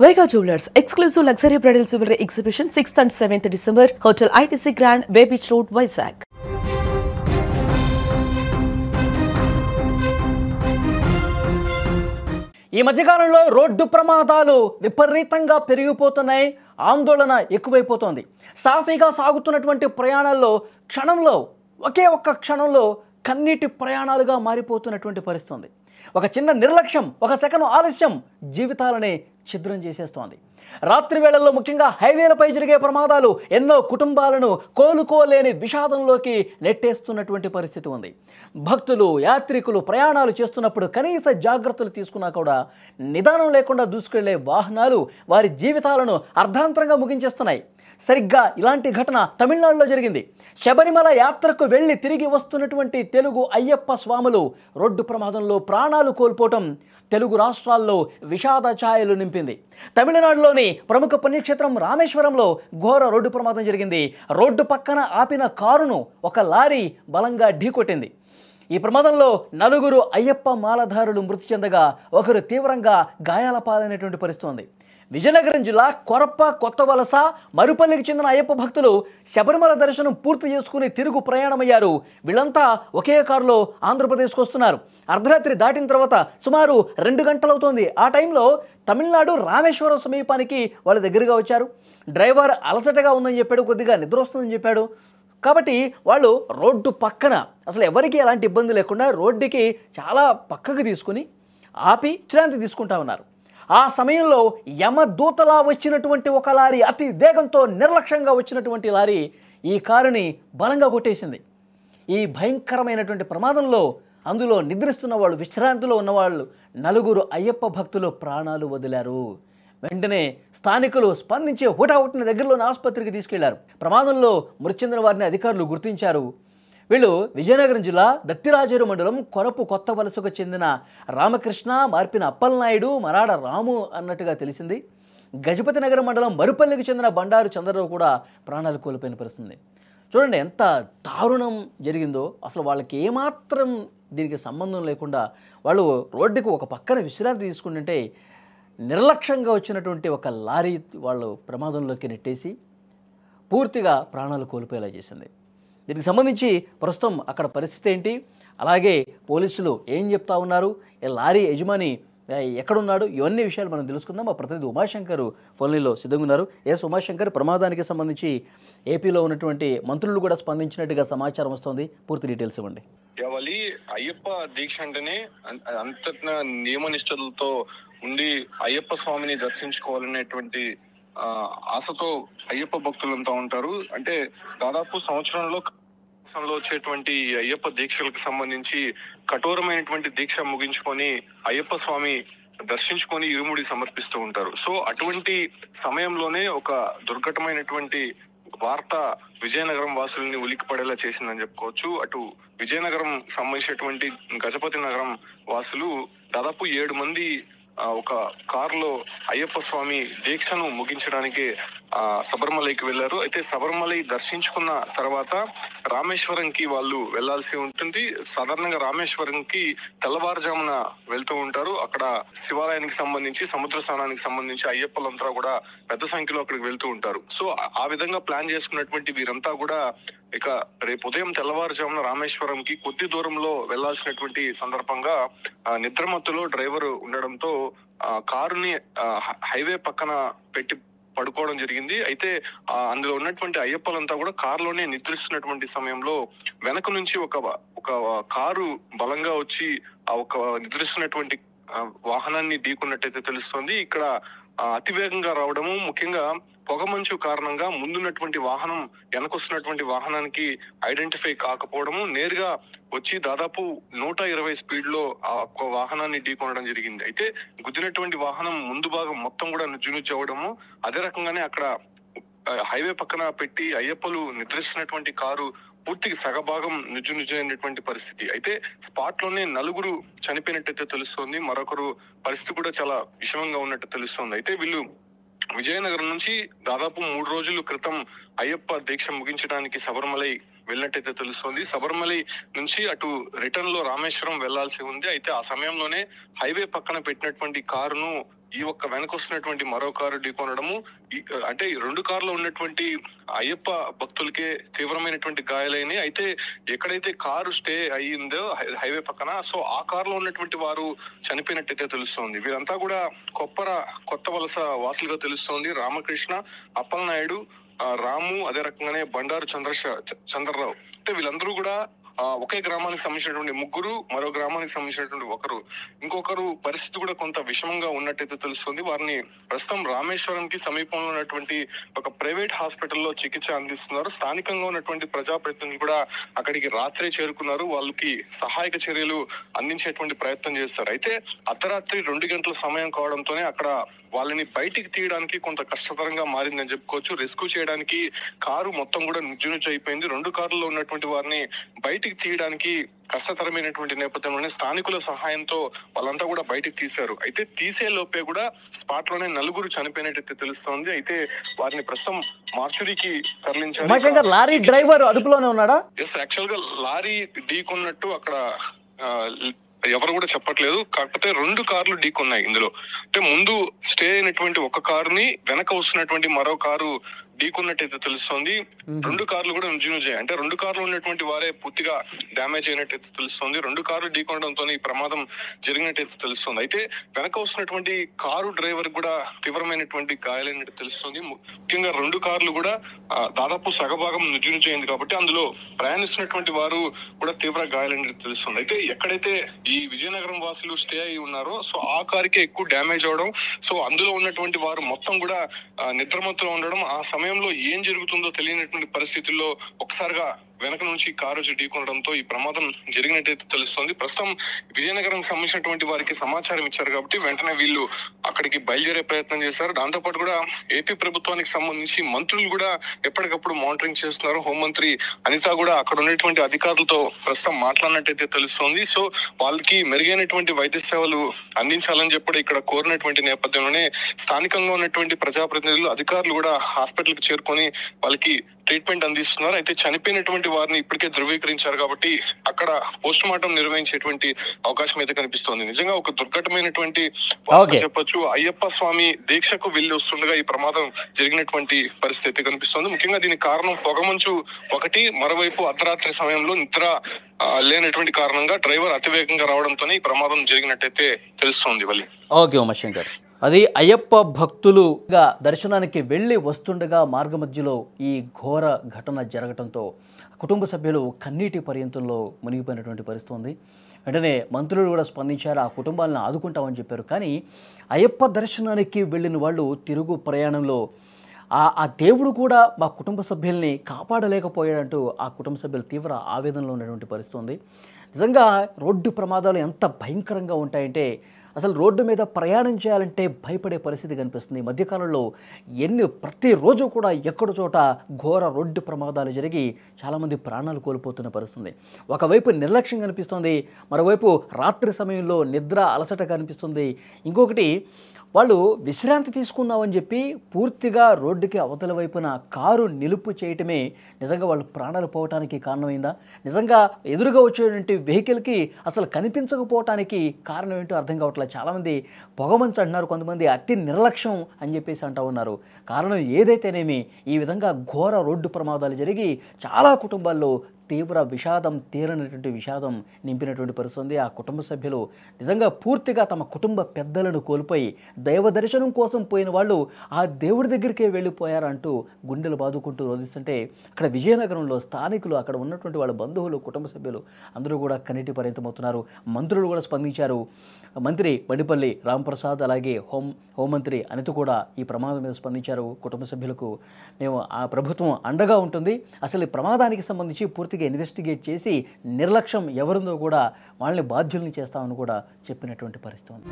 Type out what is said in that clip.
Vega Jewelers, exclusive luxury bridal jewelry exhibition 6th and 7th December, Hotel ITC Grand, Bay Beach Road, Vizag. ఈ మధ్యకాలంలో road ప్రమాదాలు విపరీతంగా పెరిగిపోతున్నాయి. ఆందోళన ఎక్కువైపోతోంది. సాఫీగా సాగుతున్నటువంటి ప్రయాణాల్లో ఒకే ఒక్క క్షణంలో కన్నీటి ప్రయాణాలుగా మారిపోతున్నటువంటి పరిస్థితి ఉంది. ఒక చిన్న నిర్లక్ష్యం, ఒక సెకను ఆలస్యం జీవితాలనే ఛిద్రం చేసేస్తోంది. రాత్రి వేళల్లో ముఖ్యంగా హైవేలపై జరిగే ప్రమాదాలు ఎన్నో కుటుంబాలను కోలుకోలేని విషాదంలోకి నెట్టేస్తున్నటువంటి పరిస్థితి ఉంది. భక్తులు, యాత్రికులు ప్రయాణాలు చేస్తున్నప్పుడు కనీస జాగ్రత్తలు తీసుకున్నా కూడా నిదానం లేకుండా దూసుకెళ్లే వాహనాలు వారి జీవితాలను అర్ధాంతరంగా ముగించేస్తున్నాయి. సరిగ్గా ఇలాంటి ఘటన తమిళనాడులో జరిగింది. శబరిమల యాత్రకు వెళ్లి తిరిగి వస్తున్నటువంటి తెలుగు అయ్యప్ప స్వాములు రోడ్డు ప్రమాదంలో ప్రాణాలు కోల్పోవటం తెలుగు రాష్ట్రాల్లో విషాద ఛాయలు నింపింది. తమిళనాడులోని ప్రముఖ పుణ్యక్షేత్రం రామేశ్వరంలో ఘోర రోడ్డు ప్రమాదం జరిగింది. రోడ్డు పక్కన ఆపిన కారును ఒక లారీ బలంగా ఢీకొట్టింది. ఈ ప్రమాదంలో 4 అయ్యప్ప మాలధారులు మృతి చెందగా ఒకరు తీవ్రంగా గాయాల పాలైనటువంటి పరిస్థితి ఉంది. విజయనగరం జిల్లా కొరప్ప, కొత్తవలస, మరుపల్లికి చెందిన అయ్యప్ప భక్తులు శబరిమల దర్శనం పూర్తి చేసుకుని తిరుగు ప్రయాణమయ్యారు. వీళ్ళంతా ఒకే కారులో ఆంధ్రప్రదేశ్కు వస్తున్నారు. అర్ధరాత్రి దాటిన తర్వాత సుమారు 2 గంటలవుతోంది. ఆ టైంలో తమిళనాడు రామేశ్వరం సమీపానికి వాళ్ళ దగ్గరగా వచ్చారు. డ్రైవర్ అలసటగా ఉందని చెప్పాడు, కొద్దిగా నిద్ర వస్తుందని చెప్పాడు. కాబట్టి వాళ్ళు రోడ్డు పక్కన అసలు ఎవరికి ఎలాంటి ఇబ్బంది లేకుండా రోడ్డుకి చాలా పక్కకు తీసుకుని ఆపి విశ్రాంతి తీసుకుంటా ఉన్నారు. ఆ సమయంలో యమదూతలా వచ్చినటువంటి ఒక లారీ, అతి వేగంతో నిర్లక్ష్యంగా వచ్చినటువంటి లారీ ఈ కారుని బలంగా కొట్టేసింది. ఈ భయంకరమైనటువంటి ప్రమాదంలో అందులో నిద్రిస్తున్న వాళ్ళు, విశ్రాంతిలో ఉన్నవాళ్ళు 4 అయ్యప్ప భక్తులు ప్రాణాలు వదిలారు. వెంటనే స్థానికులు స్పందించి హుటాహుటిన దగ్గరలోని ఆసుపత్రికి తీసుకెళ్లారు. ప్రమాదంలో మృతి చెందిన వారిని అధికారులు గుర్తించారు. వీళ్ళు విజయనగరం జిల్లా దత్తిరాజేరు మండలం కొరపు కొత్త వలసకు చెందిన రామకృష్ణ, మార్పిన అప్పలనాయుడు, మరాడ రాము అన్నట్టుగా తెలిసింది. గజపతి నగరం మండలం మరుపల్లికి చెందిన బండారు చంద్రరావు కూడా ప్రాణాలు కోల్పోయిన పరిస్థితుంది. చూడండి ఎంత దారుణం జరిగిందో. అసలు వాళ్ళకి ఏమాత్రం దీనికి సంబంధం లేకుండా వాళ్ళు రోడ్డుకు ఒక పక్కన విశ్రాంతి తీసుకుంటుంటే నిర్లక్ష్యంగా వచ్చినటువంటి ఒక లారీ వాళ్ళు ప్రమాదంలోకి నెట్టేసి పూర్తిగా ప్రాణాలు కోల్పోయేలా చేసింది. దీనికి సంబంధించి ప్రస్తుతం అక్కడ పరిస్థితి ఏంటి, అలాగే పోలీసులు ఏం చెప్తా ఉన్నారు, లారీ యజమాని ఎక్కడున్నాడు, ఇవన్నీ విషయాలు మనం తెలుసుకుందాం. మా ప్రతినిధి ఉమాశంకర్ ఫోన్లో సిద్ధంగా ఉన్నారు. ఉమాశంకర్, ప్రమాదానికి సంబంధించి ఏపీలో ఉన్నటువంటి మంత్రులు కూడా స్పందించినట్టుగా సమాచారం వస్తుంది. పూర్తి డీటెయిల్స్ ఇవ్వండి. అయ్యప్ప దీక్ష అంటేనే అంత నియమనిష్టలతో ఉండి అయ్యప్ప స్వామిని దర్శించుకోవాలనేటువంటి ఆశతో అయ్యప్ప భక్తులంతా ఉంటారు. అంటే దాదాపు సంవత్సరంలో వచ్చేటువంటి అయ్యప్ప దీక్షలకు సంబంధించి కఠోరమైనటువంటి దీక్ష ముగించుకొని అయ్యప్ప స్వామి దర్శించుకొని ఇరుముడి సమర్పిస్తూ ఉంటారు. సో అటువంటి సమయంలోనే ఒక దుర్ఘటమైనటువంటి వార్త విజయనగరం వాసుల్ని ఉలిక్కిపడేలా చేసిందని చెప్పుకోవచ్చు. అటు విజయనగరం సంబంధించినటువంటి గజపతి నగరం వాసులు దాదాపు 7 మంది ఒక కారులో అయ్యప్ప స్వామి దీక్షను ముగించడానికి శబరిమలైకి వెళ్లారు. అయితే శబరిమలై దర్శించుకున్న తర్వాత రామేశ్వరంకి వాళ్ళు వెళ్లాల్సి ఉంటుంది. సాధారణంగా రామేశ్వరంకి తెల్లవారుజామున వెళ్తూ ఉంటారు. అక్కడ శివాలయానికి సంబంధించి, సముద్ర స్నానానికి సంబంధించి అయ్యప్పలంతా కూడా పెద్ద సంఖ్యలో అక్కడికి వెళ్తూ ఉంటారు. సో ఆ విధంగా ప్లాన్ చేసుకున్నటువంటి వీరంతా కూడా ఇక రేపు ఉదయం తెల్లవారుజామున రామేశ్వరంకి కొద్ది దూరంలో వెళ్లాల్సినటువంటి సందర్భంగా నిద్రమత్తులో డ్రైవర్ ఉండడంతో కారుని హైవే పక్కన పెట్టి పడుకోవడం జరిగింది. అయితే అందులో ఉన్నటువంటి అయ్యప్పలంతా కూడా కారులోనే నిద్రిస్తున్నటువంటి సమయంలో వెనక నుంచి ఒక కారు బలంగా వచ్చి ఆ ఒక నిద్రిస్తున్నటువంటి వాహనాన్ని ఢీకున్నట్టయితే తెలుస్తోంది. ఇక్కడ అతివేగంగా రావడము, ముఖ్యంగా పొగమంచు కారణంగా ముందున్నటువంటి వాహనం వెనకొస్తున్నటువంటి వాహనానికి ఐడెంటిఫై కాకపోవడము, నేరుగా వచ్చి దాదాపు 120 స్పీడ్ లో ఆ వాహనాన్ని ఢీకొనడం జరిగింది. అయితే గుద్దినటువంటి వాహనం ముందు భాగం మొత్తం కూడా నుజ్జు అవ్వడము, అదే రకంగానే అక్కడ హైవే పక్కన పెట్టి అయ్యప్పలు నిద్రిస్తున్నటువంటి కారు పూర్తిగా సగభాగం నుజ్జు అయినటువంటి పరిస్థితి. అయితే స్పాట్ లోనే 4 చనిపోయినట్టయితే తెలుస్తోంది. మరొకరు పరిస్థితి కూడా చాలా విషమంగా ఉన్నట్టు తెలుస్తోంది. అయితే వీళ్ళు విజయనగరం నుంచి దాదాపు 3 రోజుల క్రితం అయ్యప్ప దీక్ష ముగించడానికి శబరిమలై వెళ్ళినట్టయితే తెలుస్తోంది. శబరిమలై నుంచి అటు రిటర్న్ లో రామేశ్వరం వెళ్లాల్సి ఉంది. అయితే ఆ సమయంలోనే హైవే పక్కన పెట్టినటువంటి కారును ఈ ఒక్క వెనక వస్తున్నటువంటి మరో కారు ఢీకొనడము, అంటే 2 కార్లో ఉన్నటువంటి అయ్యప్ప భక్తులకే తీవ్రమైనటువంటి గాయాలైనవి. అయితే ఎక్కడైతే కారు స్టే అయ్యిందో హైవే పక్కన, సో ఆ కారులో ఉన్నటువంటి వారు చనిపోయినట్టయితే తెలుస్తోంది. వీరంతా కూడా కొత్త వలస వాసులుగా తెలుస్తోంది. రామకృష్ణ, అప్పలనాయుడు, రాము, అదే రకంగానే బండారు చంద్రరావు. అంటే వీళ్ళందరూ కూడా ఒకే గ్రామానికి సంబంధించినటువంటి ముగ్గురు, మరో గ్రామానికి సంబంధించినటువంటి ఒకరు. ఇంకొకరు పరిస్థితి కూడా కొంత విషమంగా ఉన్నట్టయితే తెలుస్తుంది. వారిని ప్రస్తుతం రామేశ్వరంకి సమీపంలో ఉన్నటువంటి ఒక ప్రైవేట్ హాస్పిటల్లో చికిత్స అందిస్తున్నారు. స్థానికంగా ఉన్నటువంటి ప్రజాప్రతినిధులు కూడా అక్కడికి రాత్రే చేరుకున్నారు. వాళ్ళకి సహాయక చర్యలు అందించేటువంటి ప్రయత్నం చేస్తారు. అయితే అర్ధరాత్రి 2 గంటల సమయం కావడంతోనే అక్కడ వాళ్ళని బయటికి తీయడానికి కొంత కష్టతరంగా మారిందని చెప్పుకోవచ్చు. రెస్క్యూ చేయడానికి కారు మొత్తం కూడా నుజ్జునుజ్జు అయిపోయింది. 2 కార్లలో ఉన్నటువంటి వారిని బయటికి తీయడానికి కష్టతరమైనటువంటి నేపథ్యంలోనే స్థానికుల సహాయంతో వాళ్ళంతా కూడా బయటికి తీశారు. అయితే తీసే లోపే కూడా స్పాట్ లోనే 4 చనిపోయినట్టయితే తెలుస్తోంది. అయితే వారిని ప్రస్తుతం మార్చురీకి తరలించారు. లారీ డ్రైవర్ అదుపులోనే ఉన్నాడా? యాక్చువల్ గా లారీ ఢీకొన్నట్టు అక్కడ ఎవరు కూడా చెప్పట్లేదు. కాకపోతే 2 కార్లు ఢీకొన్నాయి ఇందులో. అంటే ముందు స్టే అయినటువంటి ఒక కారుని వెనక వస్తున్నటువంటి మరో కారు ఢీకొన్నట్టయితే తెలుస్తోంది. 2 కార్లు కూడా నుజ్జునుజ్జాయి. అంటే 2 కార్లు ఉన్నటువంటి వారే పూర్తిగా డ్యామేజ్ అయినట్టయితే తెలుస్తోంది. 2 కార్లు ఢీకొనడంతో ఈ ప్రమాదం జరిగినట్టయితే తెలుస్తుంది. అయితే వెనక వస్తున్నటువంటి కారు డ్రైవర్ కూడా తీవ్రమైనటువంటి గాయాలైనట్టు తెలుస్తుంది. ముఖ్యంగా 2 కార్లు కూడా దాదాపు సగభాగం నుజ్జునుజ్జైంది కాబట్టి అందులో ప్రయాణిస్తున్నటువంటి వారు కూడా తీవ్ర గాయాలైనట్టు తెలుస్తుంది. అయితే ఎక్కడైతే ఈ విజయనగరం వాసులు స్టే అయి ఉన్నారో, సో ఆ కారుకే ఎక్కువ డ్యామేజ్ అవడం, సో అందులో ఉన్నటువంటి వారు మొత్తం కూడా నిద్రమత్తులో ఉండడం, ఆ సమయంలో ఏం జరుగుతుందో తెలియనటువంటి పరిస్థితుల్లో ఒకసారిగా వెనక నుంచి కారు ఢీకొనడంతో ఈ ప్రమాదం జరిగినట్టయితే తెలుస్తోంది. ప్రస్తుతం విజయనగరం సంబంధించినటువంటి వారికి సమాచారం ఇచ్చారు కాబట్టి వెంటనే వీళ్ళు అక్కడికి బయలుదేరే ప్రయత్నం చేశారు. దాంతో పాటు కూడా ఏపీ ప్రభుత్వానికి సంబంధించి మంత్రులు కూడా ఎప్పటికప్పుడు మానిటరింగ్ చేస్తున్నారు. హోంమంత్రి అనిత కూడా అక్కడ ఉన్నటువంటి అధికారులతో ప్రస్తుతం మాట్లాడినట్టయితే తెలుస్తోంది. సో వాళ్ళకి మెరుగైనటువంటి వైద్య సేవలు అందించాలని చెప్పి ఇక్కడ కోరినటువంటి నేపథ్యంలోనే స్థానికంగా ఉన్నటువంటి ప్రజాప్రతినిధులు, అధికారులు కూడా హాస్పిటల్కి చేరుకొని వాళ్ళకి ట్రీట్మెంట్ అందిస్తున్నారు. అయితే చనిపోయినటువంటి వారిని ఇప్పటికే ధృవీకరించారు కాబట్టి అక్కడ పోస్ట్ మార్టం నిర్వహించేటువంటి అవకాశం అయితే కనిపిస్తోంది. నిజంగా ఒక దుర్ఘటమైనటువంటి చెప్పొచ్చు. అయ్యప్ప స్వామి దీక్షకు వెళ్లి వస్తుండగా ఈ ప్రమాదం జరిగినటువంటి పరిస్థితి కనిపిస్తోంది. ముఖ్యంగా దీనికి కారణం పొగమంచు ఒకటి, మరోవైపు అర్ధరాత్రి సమయంలో నిద్ర లేనటువంటి కారణంగా డ్రైవర్ అతివేగంగా రావడంతోనే ఈ ప్రమాదం జరిగినట్టయితే తెలుస్తోంది. వల్లి. ఓకే ఉమాశంకర్, అది అయ్యప్ప భక్తులుగా దర్శనానికి వెళ్ళి వస్తుండగా మార్గమధ్యలో ఈ ఘోర ఘటన జరగడంతో కుటుంబ సభ్యులు కన్నీటి పర్యంతంలో మునిగిపోయినటువంటి పరిస్థితి ఉంది. వెంటనే మంత్రులు కూడా స్పందించారు, ఆ కుటుంబాలను ఆదుకుంటామని చెప్పారు. కానీ అయ్యప్ప దర్శనానికి వెళ్ళిన వాళ్ళు తిరుగు ప్రయాణంలో ఆ దేవుడు కూడా మా కుటుంబ సభ్యుల్ని కాపాడలేకపోయాడంటూ ఆ కుటుంబ సభ్యులు తీవ్ర ఆవేదనలో ఉన్నటువంటి పరిస్థితి ఉంది. నిజంగా రోడ్డు ప్రమాదాలు ఎంత భయంకరంగా ఉంటాయంటే అసలు రోడ్డు మీద ప్రయాణం చేయాలంటే భయపడే పరిస్థితి కనిపిస్తుంది. ఈ మధ్యకాలంలో ప్రతిరోజు కూడా ఎక్కడో చోట ఘోర రోడ్డు ప్రమాదాలు జరిగి చాలామంది ప్రాణాలు కోల్పోతున్న పరిస్థితుంది. ఒకవైపు నిర్లక్ష్యం కనిపిస్తుంది, మరోవైపు రాత్రి సమయంలో నిద్ర అలసట కనిపిస్తుంది. ఇంకొకటి, వాళ్ళు విశ్రాంతి తీసుకుందామని చెప్పి పూర్తిగా రోడ్డుకి అవతల వైపున కారు నిలుపు చేయటమే నిజంగా వాళ్ళు ప్రాణాలు పోవటానికి కారణమైందా? నిజంగా ఎదురుగా వచ్చేటువంటి వెహికల్కి అసలు కనిపించకపోవటానికి కారణం ఏంటో అర్థం కావట్లేదు. చాలామంది పొగమంచు అంటున్నారు, కొంతమంది అతి నిర్లక్ష్యం అని చెప్పేసి అంటూ ఉన్నారు. కారణం ఏదైతేనేమి ఈ విధంగా ఘోర రోడ్డు ప్రమాదాలు జరిగి చాలా కుటుంబాల్లో తీవ్ర తీరనటువంటి విషాదం నింపినటువంటి పరిస్థితి. ఆ కుటుంబ సభ్యులు నిజంగా పూర్తిగా తమ కుటుంబ పెద్దలను కోల్పోయి దైవ దర్శనం కోసం పోయిన వాళ్ళు ఆ దేవుడి దగ్గరికే వెళ్ళిపోయారంటూ గుండెలు బాదుకుంటూ రోధిస్తుంటే అక్కడ విజయనగరంలో స్థానికులు, అక్కడ ఉన్నటువంటి వాళ్ళ బంధువులు, కుటుంబ సభ్యులు అందరూ కూడా కన్నీటి పర్యంతమవుతున్నారు. మంత్రులు కూడా స్పందించారు. మంత్రి బండిపల్లి రాంప్రసాద్, అలాగే హోంమంత్రి అనిత కూడా ఈ ప్రమాదం మీద స్పందించారు. కుటుంబ సభ్యులకు మేము ఆ ప్రభుత్వం అండగా ఉంటుంది, అసలు ఈ ప్రమాదానికి సంబంధించి పూర్తిగా ఇన్వెస్టిగేట్ చేసి నిర్లక్ష్యం ఎవరుందో కూడా వాళ్ళని బాధ్యుల్ని చేస్తామని కూడా చెప్పినటువంటి పరిస్థితి ఉంది.